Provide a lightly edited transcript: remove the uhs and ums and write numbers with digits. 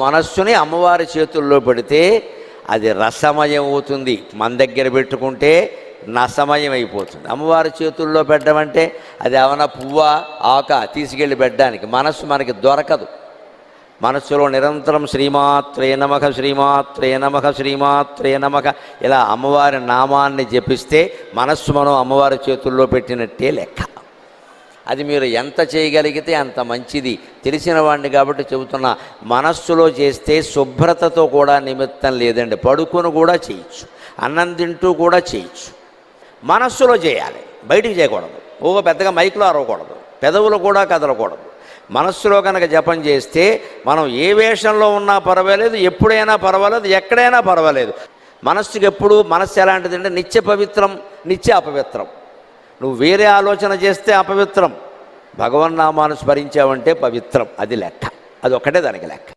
మనస్సుని అమ్మవారి చేతుల్లో పెడితే అది రసమయం అవుతుంది. మన దగ్గర పెట్టుకుంటే నసమయం అయిపోతుంది. అమ్మవారి చేతుల్లో పెట్టమంటే అది ఏమన్నా పువ్వా ఆక తీసుకెళ్ళి పెట్టడానికి మనస్సు మనకి దొరకదు. మనస్సులో నిరంతరం శ్రీమాత్రే నమః శ్రీమాత్రే నమః శ్రీమాత్రే నమః ఇలా అమ్మవారి నామాన్ని జపిస్తే మనస్సు మనం అమ్మవారి చేతుల్లో పెట్టినట్టే లెక్క. అది మీరు ఎంత చేయగలిగితే అంత మంచిది. తెలిసిన వాడిని కాబట్టి చెబుతున్నా. మనస్సులో చేస్తే శుభ్రతతో కూడా నిమిత్తం లేదండి. పడుకొని కూడా చేయొచ్చు, అన్నం తింటూ కూడా చేయొచ్చు. మనస్సులో చేయాలి, బయటికి చేయకూడదు. పెద్దగా మైకులో అరవకూడదు, పెదవులు కూడా కదలకూడదు. మనస్సులో కనుక జపం చేస్తే మనం ఏ వేషంలో ఉన్నా పర్వాలేదు, ఎప్పుడైనా పర్వాలేదు, ఎక్కడైనా పర్వాలేదు. మనస్సుకి ఎప్పుడు మనస్సు ఎలాంటిదంటే నిత్య పవిత్రం, నిత్య అపవిత్రం. నువ్వు వేరే ఆలోచన చేస్తే అపవిత్రం, భగవన్నామాన్ని స్మరించావంటే పవిత్రం. అది లెక్క, అది ఒక్కటే దానికి లెక్క.